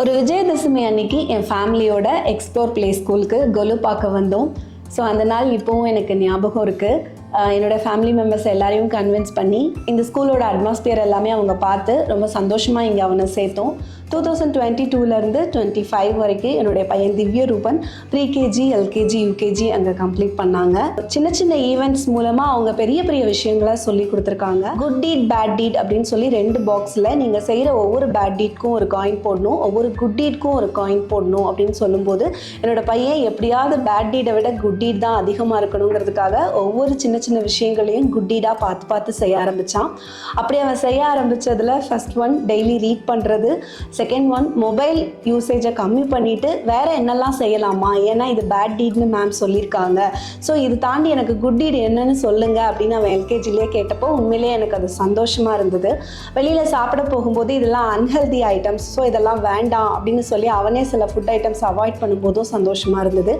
ஒரு விஜயதசமி அன்னைக்கு என் ஃபேமிலியோட எக்ஸ்ப்ளோர் பிளே ஸ்கூலுக்கு கொலு பார்க்க வந்தோம். ஸோ அந்த நாள் இப்போவும் எனக்கு ஞாபகம் இருக்குது. என்னோடய ஃபேமிலி மெம்பர்ஸ் எல்லாரையும் கன்வின்ஸ் பண்ணி இந்த ஸ்கூலோட அட்மாஸ்பியர் எல்லாமே அவங்க பார்த்து ரொம்ப சந்தோஷமாக இங்கே அவனை சேர்த்தோம். 2022லேருந்து 25 வரைக்கும் என்னுடைய பையன் திவ்ய ரூபன் ப்ரீகேஜி, எல்கேஜி, யூகேஜி அங்கே கம்ப்ளீட் பண்ணாங்க. சின்ன சின்ன ஈவெண்ட்ஸ் மூலமாக அவங்க பெரிய பெரிய விஷயங்களை சொல்லி கொடுத்துருக்காங்க. குட் டீட், பேட் டீட் அப்படின்னு சொல்லி 2 பாக்ஸில் நீங்கள் செய்கிற ஒவ்வொரு பேட் டீட்க்கும் ஒரு காயின் போடணும், ஒவ்வொரு குட் டீட்க்கும் ஒரு காயின் போடணும் அப்படின்னு சொல்லும்போது என்னோடய பையன் எப்படியாவது பேட் டீடை விட குட் டீட் தான் அதிகமாக இருக்கணுங்கிறதுக்காக ஒவ்வொரு சின்ன சின்ன விஷயங்களையும் குட் டீடாக பார்த்து செய்ய ஆரம்பித்தான். அப்படி அவன் செய்ய ஆரம்பித்ததில் ஃபர்ஸ்ட் ஒன் டெய்லி ரீட் பண்ணுறது, செகண்ட் ஒன் மொபைல் யூசேஜை கம்மி பண்ணிவிட்டு வேறு என்னெல்லாம் செய்யலாமா, ஏன்னா இது பேட் டீட்னு மேம் சொல்லியிருக்காங்க, ஸோ இது தாண்டி எனக்கு குட் டீட் என்னன்னு சொல்லுங்கள் அப்படின்னு அவன் எல்கேஜிலேயே கேட்டப்போ உண்மையிலேயே எனக்கு அது சந்தோஷமாக இருந்தது. வெளியில் சாப்பிட போகும்போது இதெல்லாம் அன்ஹெல்தி ஐட்டம்ஸ், ஸோ இதெல்லாம் வேண்டாம் அப்படின்னு சொல்லி அவனே சில ஃபுட் ஐட்டம்ஸ் அவாய்ட் பண்ணும்போதும் சந்தோஷமாக இருந்தது.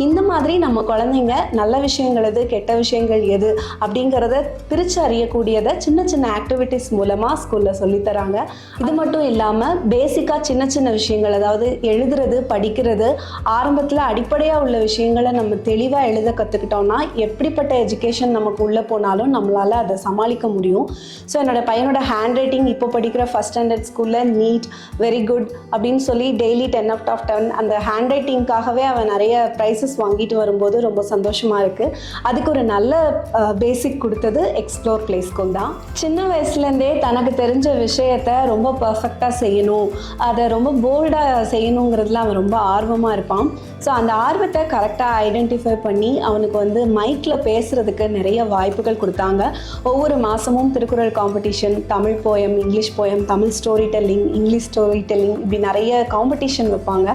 இந்த மாதிரி நம்ம குழந்தைங்க நல்ல விஷயங்கள் எது, கெட்ட விஷயங்கள் எது அப்படிங்கிறத பிரித்து அறியக்கூடியதை சின்ன சின்ன ஆக்டிவிட்டிஸ் மூலமாக ஸ்கூலில் சொல்லித்தராங்க. இது மட்டும் இல்லாமல் பேசிக்காக சின்ன சின்ன விஷயங்கள், அதாவது எழுதுறது, படிக்கிறது, ஆரம்பத்தில் அடிப்படையாக உள்ள விஷயங்களை நம்ம தெளிவாக எழுத கற்றுக்கிட்டோம்னா எப்படிப்பட்ட எஜுகேஷன் நமக்கு உள்ளே போனாலும் நம்மளால் அதை சமாளிக்க முடியும். ஸோ என்னோட பையனோட ஹேண்ட் ரைட்டிங் இப்போ படிக்கிற ஃபஸ்ட் ஸ்டாண்டர்ட் ஸ்கூலில் நீட், வெரி குட் அப்படின்னு சொல்லி டெய்லி 10/10 அந்த ஹேண்ட் ரைட்டிங்காகவே அவன் நிறைய ப்ரைஸஸ் வாங்கிட்டு வரும்போது ரொம்ப சந்தோஷமாக இருக்குது. அதுக்கு ஒரு நல்ல பேசிக் கொடுத்தது எக்ஸ்ப்ளோர் பிளே ஸ்கூல் தான். சின்ன வயசுலேருந்தே தனக்கு தெரிஞ்ச விஷயத்தை ரொம்ப பர்ஃபெக்டாக செய்யணும், அதை ரொம்ப போல்டாக செய்யணுங்கிறதுல அவன் ரொம்ப ஆர்வமாக இருப்பான். ஸோ அந்த ஆர்வத்தை கரெக்டாக ஐடென்டிஃபை பண்ணி அவனுக்கு மைக்கில் பேசுகிறதுக்கு நிறைய வாய்ப்புகள் கொடுத்தாங்க. ஒவ்வொரு மாதமும் Thirukkural competition, Tamil poem, English poem, Tamil story telling, English story telling, இப்படி நிறைய காம்படிஷன் வைப்பாங்க.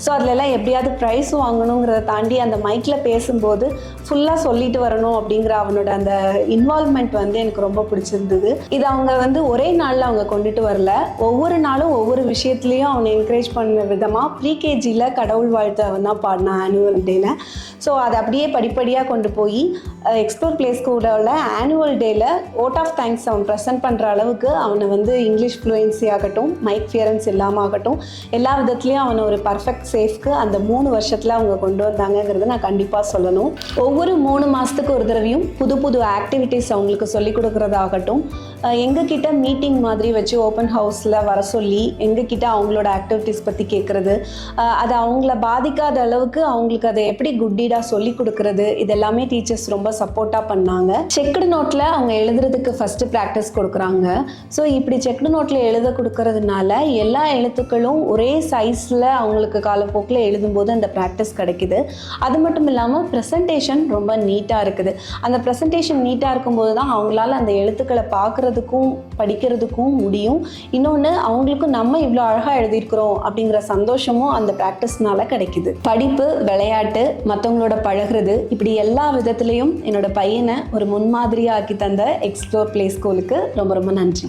ஸோ அதிலெல்லாம் எப்படியாவது ப்ரைஸ் வாங்கணுங்கிறத தாண்டி அந்த மைக்கில் பேசும்போது ஃபுல்லாக சொல்லிட்டு வரணும் அப்படிங்கிற அவனோட அந்த இன்வால்மெண்ட் எனக்கு ரொம்ப பிடிச்சிருந்தது. இது அவங்க ஒரே நாளில் அவங்க கொண்டுட்டு வரல, ஒவ்வொரு நாளும் ஒவ்வொரு விஷயத்துலையும் அவனை என்கரேஜ் பண்ண விதமாக ப்ரீகேஜியில் கடவுள் வாழ்த்து அவன் தான் பாடினான் ஆனுவல் டேயில். ஸோ அதை அப்படியே படிப்படியாக கொண்டு போய் எக்ஸ்ப்ளோர் பிளே ஸ்கூலோட ஆனுவல் டேயில் ஓட் ஆஃப் தேங்க்ஸ் அவன் ப்ரெசென்ட் பண்ணுற அளவுக்கு அவனை இங்கிலீஷ் ஃப்ளூயன்சி ஆகட்டும், மைக் ஃபியரன்ஸ் இல்லாமல் ஆகட்டும், எல்லா விதத்துலேயும் அவனை ஒரு பர்ஃபெக்ட் சேஃப்க்கு அந்த 3 வருஷத்தில் அவங்க கொண்டு வந்தாங்கங்கிறத நான் கண்டிப்பாக சொல்லணும். ஒவ்வொரு 3 மாதத்துக்கு ஒரு தடவையும் புது புது ஆக்டிவிட்டீஸ் அவங்களுக்கு சொல்லிக் கொடுக்குறதாகட்டும், எங்ககிட்ட மீட்டிங் மாதிரி வச்சு ஓப்பன் ஹவுஸில் வர சொல்லி எங்ககிட்ட அவங்களோட ஆக்டிவிட்டீஸ் பற்றி கேட்குறது, அது அவங்கள பாதிக்காத அளவுக்கு அவங்களுக்கு அதை எப்படி குட்டீடாக சொல்லி கொடுக்குறது, இதெல்லாமே டீச்சர்ஸ் ரொம்ப சப்போர்ட்டாக பண்ணாங்க. செக்டு நோட்டில் அவங்க எழுதுறதுக்கு ஃபஸ்ட்டு ப்ராக்டிஸ் கொடுக்குறாங்க. ஸோ இப்படி செக்டு நோட்டில் எழுத கொடுக்கறதுனால எல்லா எழுத்துக்களும் ஒரே சைஸில் அவங்களுக்கு காலப்போக்கில் எழுதும்போது அந்த ப்ராக்டிஸ் கிடைக்குது. அது மட்டும் இல்லாமல் ப்ரெசன்டேஷன் ரொம்ப நீட்டாக இருக்குது. அந்த ப்ரெசன்டேஷன் நீட்டாக இருக்கும்போது தான் அவங்களால அந்த எழுத்துக்களை பார்க்குறதுக்கும் படிக்கிறதுக்கும் முடியும். இன்னொன்று, அவங்களுக்கும் நம்ம இவ்வளோ அழகாக எழுதியிருக்கிறோம் அப்படிங்கிற சந்தோஷமும் அந்த ப்ராக்டிஸ்னால கிடைக்குது. படிப்பு, விளையாட்டு, மற்றவங்களோட பழகிறது, இப்படி எல்லா விதத்துலேயும் என்னோட பையனை ஒரு முன்மாதிரியாக ஆக்கி தந்த எக்ஸ்ப்ளோர் பிளே ஸ்கூலுக்கு ரொம்ப ரொம்ப நன்றி.